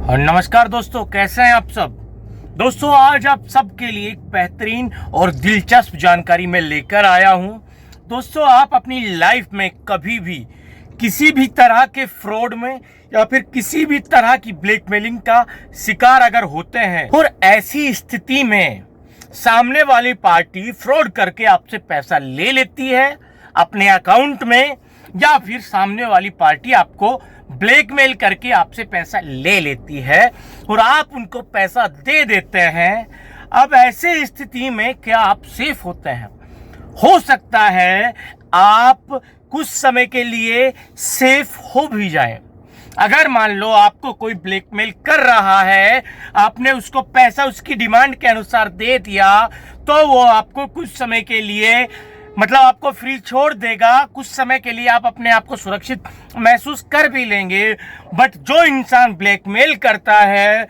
और नमस्कार दोस्तों, कैसे हैं आप सब। दोस्तों, आज आप सबके लिए एक बेहतरीन और दिलचस्प जानकारी मैं लेकर आया हूं। दोस्तों, आप अपनी लाइफ में कभी भी किसी भी तरह के फ्रॉड में या फिर किसी भी तरह की ब्लैकमेलिंग का शिकार अगर होते हैं और ऐसी स्थिति में सामने वाली पार्टी फ्रॉड करके आपसे पैसा ले लेती है अपने अकाउंट में, या फिर सामने वाली पार्टी आपको ब्लैकमेल करके आपसे पैसा ले लेती है और आप उनको पैसा दे देते हैं। अब ऐसे स्थिति में क्या आप सेफ होते हैं? हो सकता है आप कुछ समय के लिए सेफ हो भी जाएं। अगर मान लो आपको कोई ब्लैकमेल कर रहा है, आपने उसको पैसा उसकी डिमांड के अनुसार दे दिया, तो वो आपको कुछ समय के लिए मतलब आपको फ्री छोड़ देगा। कुछ समय के लिए आप अपने आप को सुरक्षित महसूस कर भी लेंगे। बट जो इंसान ब्लैकमेल करता है,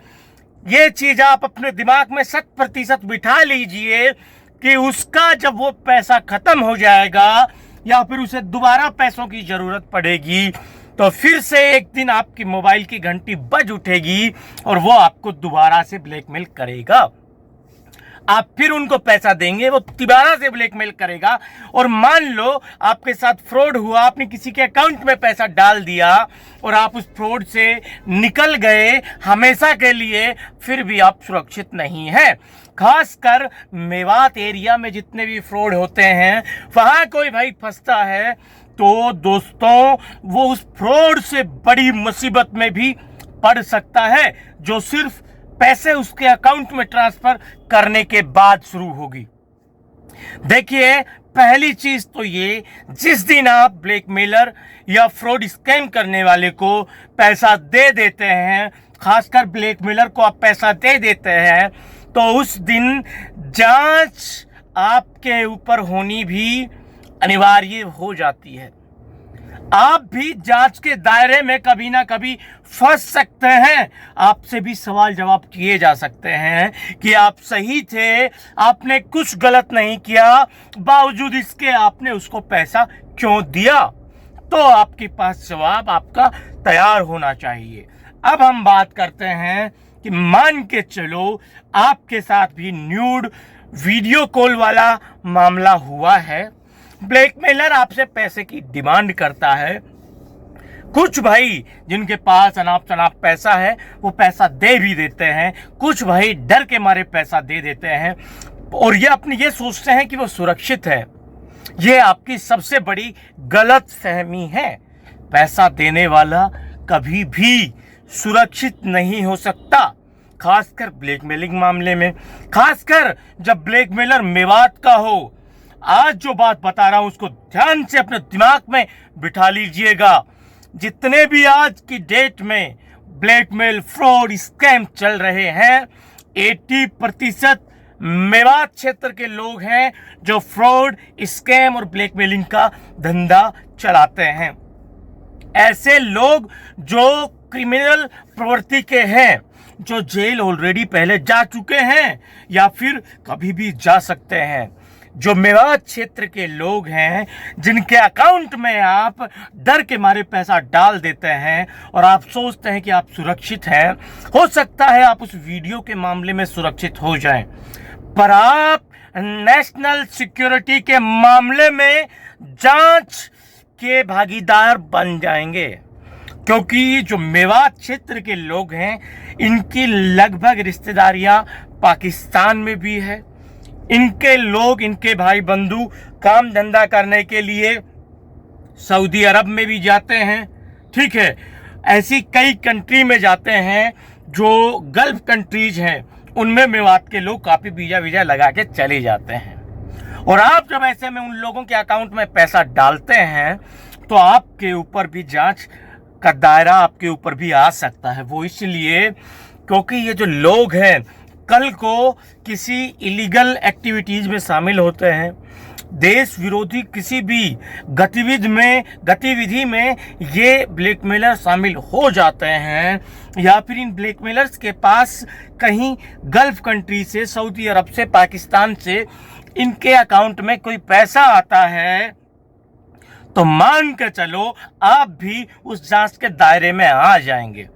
ये चीज आप अपने दिमाग में 100% बिठा लीजिए कि उसका जब वो पैसा खत्म हो जाएगा या फिर उसे दोबारा पैसों की जरूरत पड़ेगी, तो फिर से एक दिन आपकी मोबाइल की घंटी बज उठेगी और वो आपको दोबारा से ब्लैकमेल करेगा। आप फिर उनको पैसा देंगे, वो दोबारा से ब्लैकमेल करेगा। और मान लो आपके साथ फ्रॉड हुआ, आपने किसी के अकाउंट में पैसा डाल दिया और आप उस फ्रॉड से निकल गए हमेशा के लिए, फिर भी आप सुरक्षित नहीं हैं। खासकर मेवात एरिया में जितने भी फ्रॉड होते हैं, वहां कोई भाई फंसता है तो दोस्तों वो उस फ्रॉड से बड़ी मुसीबत में भी पड़ सकता है, जो सिर्फ पैसे उसके अकाउंट में ट्रांसफर करने के बाद शुरू होगी। देखिए, पहली चीज तो ये, जिस दिन आप ब्लैकमेलर या फ्रॉड स्कैम करने वाले को पैसा दे देते हैं, खासकर ब्लैकमेलर को आप पैसा दे देते हैं, तो उस दिन जांच आपके ऊपर होनी भी अनिवार्य हो जाती है। आप भी जांच के दायरे में कभी ना कभी फंस सकते हैं। आपसे भी सवाल जवाब किए जा सकते हैं कि आप सही थे, आपने कुछ गलत नहीं किया, बावजूद इसके आपने उसको पैसा क्यों दिया। तो आपके पास जवाब आपका तैयार होना चाहिए। अब हम बात करते हैं कि मान के चलो आपके साथ भी न्यूड वीडियो कॉल वाला मामला हुआ है। ब्लैकमेलर आपसे पैसे की डिमांड करता है। कुछ भाई जिनके पास अनाप शनाप पैसा है वो पैसा दे भी देते हैं, कुछ भाई डर के मारे पैसा दे देते हैं और ये सोचते हैं कि वो सुरक्षित है। ये आपकी सबसे बड़ी गलत फहमी है। पैसा देने वाला कभी भी सुरक्षित नहीं हो सकता, खासकर ब्लैकमेलिंग मामले में, खासकर जब ब्लैकमेलर मेवात का हो। आज जो बात बता रहा हूं उसको ध्यान से अपने दिमाग में बिठा लीजिएगा। जितने भी आज की डेट में ब्लैकमेल फ्रॉड स्कैम चल रहे हैं, 80% मेवात क्षेत्र के लोग हैं जो फ्रॉड स्कैम और ब्लैकमेलिंग का धंधा चलाते हैं। ऐसे लोग जो क्रिमिनल प्रवृत्ति के हैं, जो जेल ऑलरेडी पहले जा चुके हैं या फिर कभी भी जा सकते हैं, जो मेवात क्षेत्र के लोग हैं, जिनके अकाउंट में आप डर के मारे पैसा डाल देते हैं और आप सोचते हैं कि आप सुरक्षित हैं। हो सकता है आप उस वीडियो के मामले में सुरक्षित हो जाएं, पर आप नेशनल सिक्योरिटी के मामले में जांच के भागीदार बन जाएंगे, क्योंकि जो मेवात क्षेत्र के लोग हैं इनकी लगभग रिश्तेदारियां पाकिस्तान में भी है। इनके लोग, इनके भाई बंधु काम धंधा करने के लिए सऊदी अरब में भी जाते हैं, ठीक है, ऐसी कई कंट्री में जाते हैं जो गल्फ कंट्रीज हैं, उनमें मेवात के लोग काफ़ी वीज़ा लगा के चले जाते हैं। और आप जब ऐसे में उन लोगों के अकाउंट में पैसा डालते हैं तो आपके ऊपर भी जांच का दायरा आपके ऊपर भी आ सकता है। वो इसलिए क्योंकि ये जो लोग हैं कल को किसी इलीगल एक्टिविटीज में शामिल होते हैं, देश विरोधी किसी भी गतिविधि में ये ब्लैकमेलर शामिल हो जाते हैं, या फिर इन ब्लैकमेलर्स के पास कहीं गल्फ कंट्री से, सऊदी अरब से, पाकिस्तान से इनके अकाउंट में कोई पैसा आता है, तो मान के चलो आप भी उस जांच के दायरे में आ जाएंगे।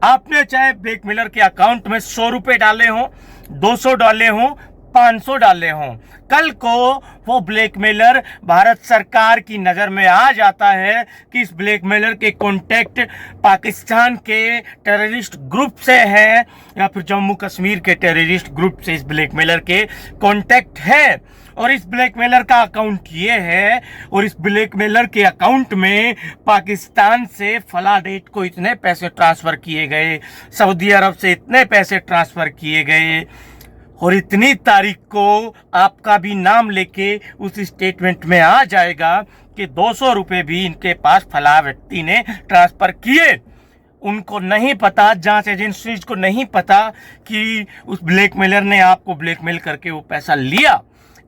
आपने चाहे ब्लैकमेलर के अकाउंट में 100 रुपए डाले हों, 200 डाले हों, 500 डाले हों, कल को वो ब्लैकमेलर भारत सरकार की नज़र में आ जाता है कि इस ब्लैकमेलर के कॉन्टेक्ट पाकिस्तान के टेररिस्ट ग्रुप से हैं या फिर जम्मू कश्मीर के टेररिस्ट ग्रुप से इस ब्लैकमेलर के कॉन्टेक्ट है, और इस ब्लैकमेलर का अकाउंट ये है, और इस ब्लैकमेलर के अकाउंट में पाकिस्तान से फला डेट को इतने पैसे ट्रांसफ़र किए गए, सऊदी अरब से इतने पैसे ट्रांसफ़र किए गए, और इतनी तारीख को आपका भी नाम लेके उस स्टेटमेंट में आ जाएगा कि 200 रुपये भी इनके पास फला व्यक्ति ने ट्रांसफ़र किए। उनको नहीं पता, जांच एजेंसीज को नहीं पता कि उस ब्लैकमेलर ने आपको ब्लैकमेल करके वो पैसा लिया।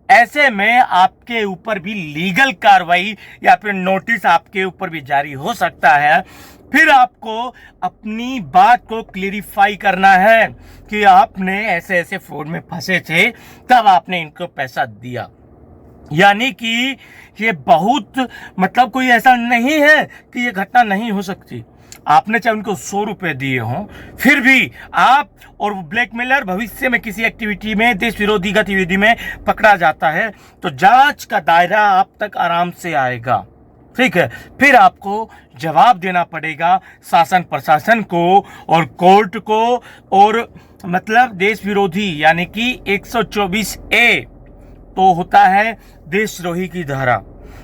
ऐसे में आपके ऊपर भी लीगल कार्रवाई या फिर नोटिस आपके ऊपर भी जारी हो सकता है। फिर आपको अपनी बात को क्लेरिफाई करना है कि आपने ऐसे ऐसे फ्रॉड में फंसे थे, तब आपने इनको पैसा दिया। यानी कि ये बहुत मतलब कोई ऐसा नहीं है कि ये घटना नहीं हो सकती। आपने चाहे उनको 100 रुपये दिए हों, फिर भी आप और ब्लैकमेलर भविष्य में किसी एक्टिविटी में, देश विरोधी गतिविधि में पकड़ा जाता है तो जांच का दायरा आप तक आराम से आएगा। ठीक है, फिर आपको जवाब देना पड़ेगा शासन प्रशासन को और कोर्ट को, और मतलब देश विरोधी यानी कि 124A तो होता है देशद्रोही की धारा।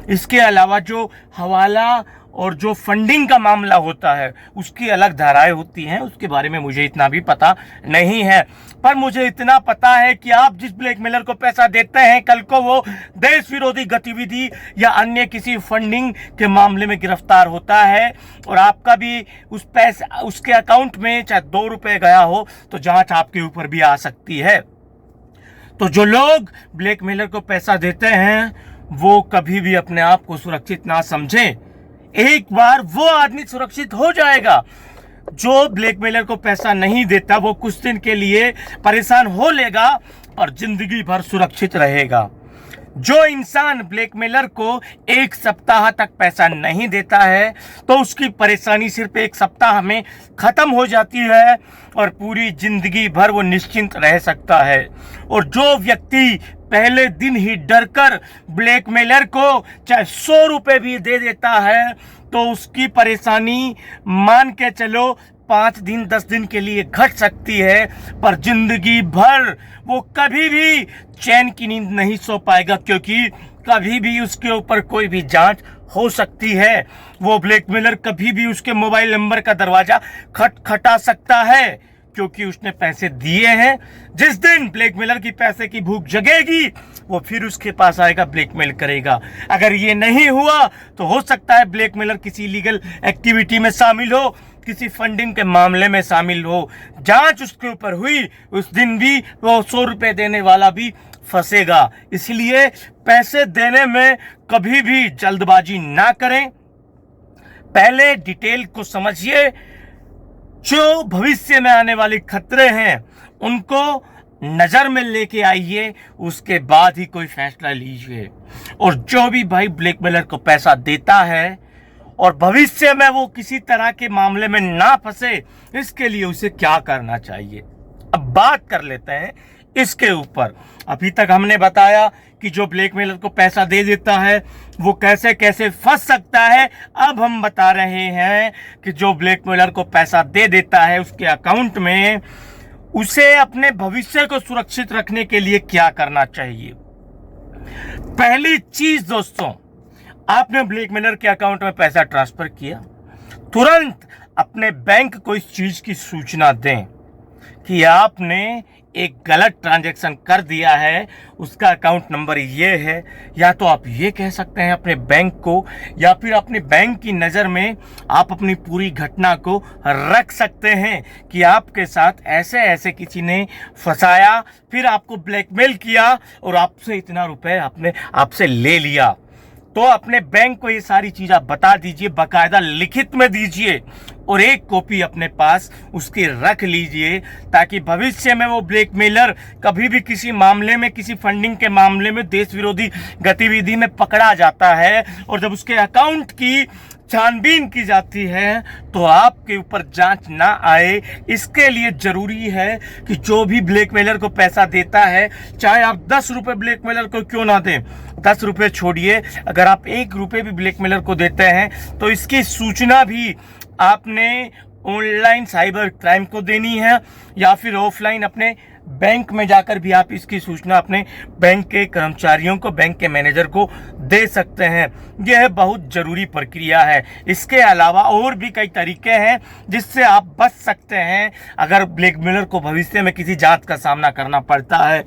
इसके अलावा जो हवाला और जो फंडिंग का मामला होता है उसकी अलग धाराएं होती हैं, उसके बारे में मुझे इतना भी पता नहीं है। पर मुझे इतना पता है कि आप जिस ब्लैकमेलर को पैसा देते हैं, कल को वो देश विरोधी गतिविधि या अन्य किसी फंडिंग के मामले में गिरफ्तार होता है और आपका भी उस पैसा उसके अकाउंट में चाहे 2 रुपये गया हो तो जांच आपके ऊपर भी आ सकती है। तो जो लोग ब्लैकमेलर को पैसा देते हैं वो कभी भी अपने आप को सुरक्षित ना समझें। एक बार वो आदमी सुरक्षित हो जाएगा। जो ब्लैकमेलर को पैसा नहीं देता वो कुछ दिन के लिए परेशान हो लेगा और जिंदगी भर सुरक्षित रहेगा। जो इंसान ब्लैकमेलर को 1 सप्ताह तक पैसा नहीं देता है तो उसकी परेशानी सिर्फ 1 सप्ताह में खत्म हो जाती है और पूरी जिंदगी भर वो निश्चिंत रह सकता है। और जो व्यक्ति पहले दिन ही डरकर ब्लैकमेलर को चाहे 100 रुपये भी दे देता है तो उसकी परेशानी मान के चलो 5 दिन 10 दिन के लिए घट सकती है, पर जिंदगी भर वो कभी भी चैन की नींद नहीं सो पाएगा, क्योंकि कभी भी उसके ऊपर कोई भी जांच हो सकती है। वो ब्लैकमेलर कभी भी उसके मोबाइल नंबर का दरवाजा खटखटा सकता है, क्योंकि उसने पैसे दिए हैं। जिस दिन ब्लैकमेलर की पैसे की भूख जगेगी वो फिर उसके पास आएगा, ब्लैकमेल करेगा। अगर ये नहीं हुआ तो हो सकता है ब्लैकमेलर किसी लीगल एक्टिविटी में शामिल हो, किसी फंडिंग के मामले में शामिल हो। जांच उसके ऊपर हुई उस दिन भी वो 100 रुपये देने वाला भी फंसेगा। इसलिए पैसे देने में कभी भी जल्दबाजी ना करें, पहले डिटेल को समझिए। जो भविष्य में आने वाले खतरे हैं उनको नजर में लेके आइए, उसके बाद ही कोई फैसला लीजिए। और जो भी भाई ब्लैकमेलर को पैसा देता है और भविष्य में वो किसी तरह के मामले में ना फंसे, इसके लिए उसे क्या करना चाहिए, अब बात कर लेते हैं इसके ऊपर। अभी तक हमने बताया कि जो ब्लैकमेलर को पैसा दे देता है वो कैसे कैसे फंस सकता है। अब हम बता रहे हैं कि जो ब्लैकमेलर को पैसा दे देता है उसके अकाउंट में, उसे अपने भविष्य को सुरक्षित रखने के लिए क्या करना चाहिए। पहली चीज दोस्तों, आपने ब्लैकमेलर के अकाउंट में पैसा ट्रांसफर किया, तुरंत अपने बैंक को इस चीज की सूचना दें कि आपने एक गलत ट्रांजैक्शन कर दिया है, उसका अकाउंट नंबर ये है। या तो आप ये कह सकते हैं अपने बैंक को, या फिर अपने बैंक की नज़र में आप अपनी पूरी घटना को रख सकते हैं कि आपके साथ ऐसे ऐसे किसी ने फंसाया, फिर आपको ब्लैकमेल किया और आपसे इतना रुपए आपसे ले लिया। तो अपने बैंक को ये सारी चीज़ आप बता दीजिए, बाकायदा लिखित में दीजिए और एक कॉपी अपने पास उसकी रख लीजिए, ताकि भविष्य में वो ब्लैकमेलर कभी भी किसी मामले में, किसी फंडिंग के मामले में, देश विरोधी गतिविधि में पकड़ा जाता है और जब उसके अकाउंट की छानबीन की जाती है तो आपके ऊपर जांच ना आए, इसके लिए जरूरी है कि जो भी ब्लैकमेलर को पैसा देता है, चाहे आप 10 रुपये ब्लैकमेलर को क्यों ना दें, 10 रुपये छोड़िए, अगर आप 1 रुपये भी ब्लैकमेलर को देते हैं तो इसकी सूचना भी आपने ऑनलाइन साइबर क्राइम को देनी है, या फिर ऑफलाइन अपने बैंक में जाकर भी आप इसकी सूचना अपने बैंक के कर्मचारियों को, बैंक के मैनेजर को दे सकते हैं। यह बहुत ज़रूरी प्रक्रिया है। इसके अलावा और भी कई तरीके हैं जिससे आप बच सकते हैं अगर ब्लैकमेलर को भविष्य में किसी जांच का सामना करना पड़ता है।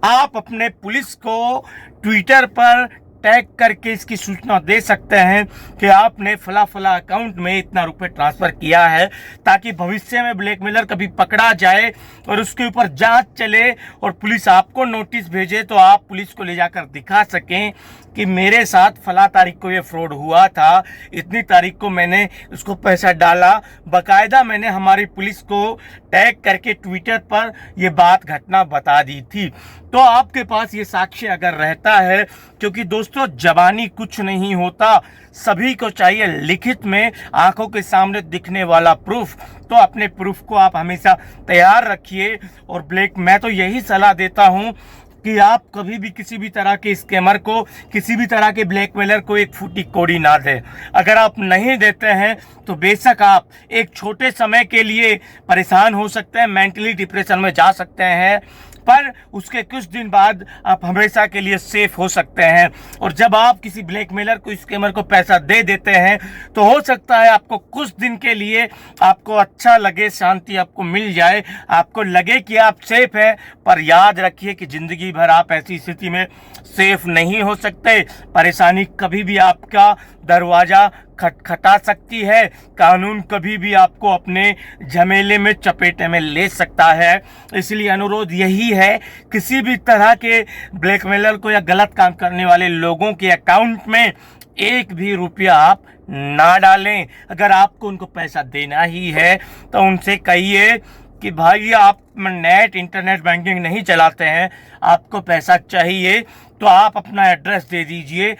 आप अपने पुलिस को ट्विटर पर टैग करके इसकी सूचना दे सकते हैं कि आपने फला फला अकाउंट में इतना रुपए ट्रांसफ़र किया है, ताकि भविष्य में ब्लैकमेलर कभी पकड़ा जाए और उसके ऊपर जांच चले और पुलिस आपको नोटिस भेजे तो आप पुलिस को ले जाकर दिखा सकें कि मेरे साथ फला तारीख को ये फ्रॉड हुआ था, इतनी तारीख को मैंने उसको पैसा डाला, बाकायदा मैंने हमारी पुलिस को टैग करके ट्विटर पर ये बात घटना बता दी थी। तो आपके पास ये साक्ष्य अगर रहता है, क्योंकि दोस्तों ज़बानी कुछ नहीं होता, सभी को चाहिए लिखित में आंखों के सामने दिखने वाला प्रूफ। तो अपने प्रूफ को आप हमेशा तैयार रखिए। और मैं तो यही सलाह देता हूँ कि आप कभी भी किसी भी तरह के स्कैमर को, किसी भी तरह के ब्लैकमेलर को एक फूटी कौड़ी ना दें। अगर आप नहीं देते हैं तो बेशक आप एक छोटे समय के लिए परेशान हो सकते हैं, मेंटली डिप्रेशन में जा सकते हैं, पर उसके कुछ दिन बाद आप हमेशा के लिए सेफ हो सकते हैं। और जब आप किसी ब्लैकमेलर को, स्कैमर को पैसा दे देते हैं तो हो सकता है आपको कुछ दिन के लिए आपको अच्छा लगे, शांति आपको मिल जाए, आपको लगे कि आप सेफ हैं, पर याद रखिए कि ज़िंदगी भर आप ऐसी स्थिति में सेफ नहीं हो सकते। परेशानी कभी भी आपका दरवाज़ा खटखटा सकती है, कानून कभी भी आपको अपने झमेले में, चपेटे में ले सकता है। इसलिए अनुरोध यही है, किसी भी तरह के ब्लैकमेलर को या गलत काम करने वाले लोगों के अकाउंट में 1 भी रुपया आप ना डालें। अगर आपको उनको पैसा देना ही है तो उनसे कहिए कि भाई आप नेट, इंटरनेट बैंकिंग नहीं चलाते हैं, आपको पैसा चाहिए तो आप अपना एड्रेस दे दीजिए,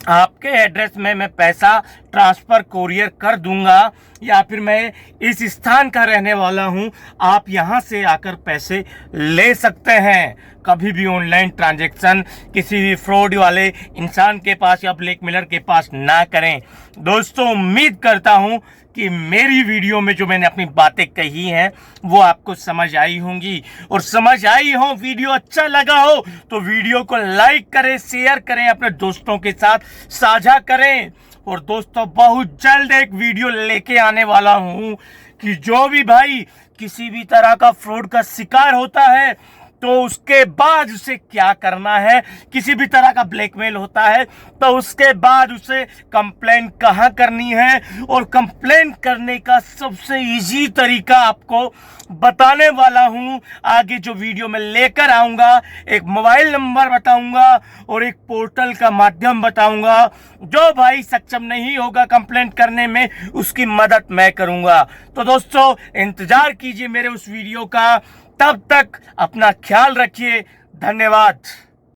आपके एड्रेस में मैं पैसा ट्रांसफ़र कोरियर कर दूंगा, या फिर मैं इस स्थान का रहने वाला हूं, आप यहां से आकर पैसे ले सकते हैं। कभी भी ऑनलाइन ट्रांजैक्शन किसी भी फ्रॉड वाले इंसान के पास या ब्लैकमेलर के पास ना करें। दोस्तों, उम्मीद करता हूं कि मेरी वीडियो में जो मैंने अपनी बातें कही हैं वो आपको समझ आई होंगी, और समझ आई हो, वीडियो अच्छा लगा हो तो वीडियो को लाइक करें, शेयर करें, अपने दोस्तों के साथ साझा करें। और दोस्तों, बहुत जल्द एक वीडियो लेके आने वाला हूं कि जो भी भाई किसी भी तरह का फ्रॉड का शिकार होता है तो उसके बाद उसे क्या करना है, किसी भी तरह का ब्लैकमेल होता है तो उसके बाद उसे कंप्लेंट कहाँ करनी है, और कंप्लेंट करने का सबसे इजी तरीका आपको बताने वाला हूँ। आगे जो वीडियो में लेकर आऊँगा, एक मोबाइल नंबर बताऊँगा और एक पोर्टल का माध्यम बताऊँगा। जो भाई सक्षम नहीं होगा कंप्लेंट करने में, उसकी मदद मैं करूँगा। तो दोस्तों, इंतज़ार कीजिए मेरे उस वीडियो का। तब तक अपना ख्याल रखिए। धन्यवाद।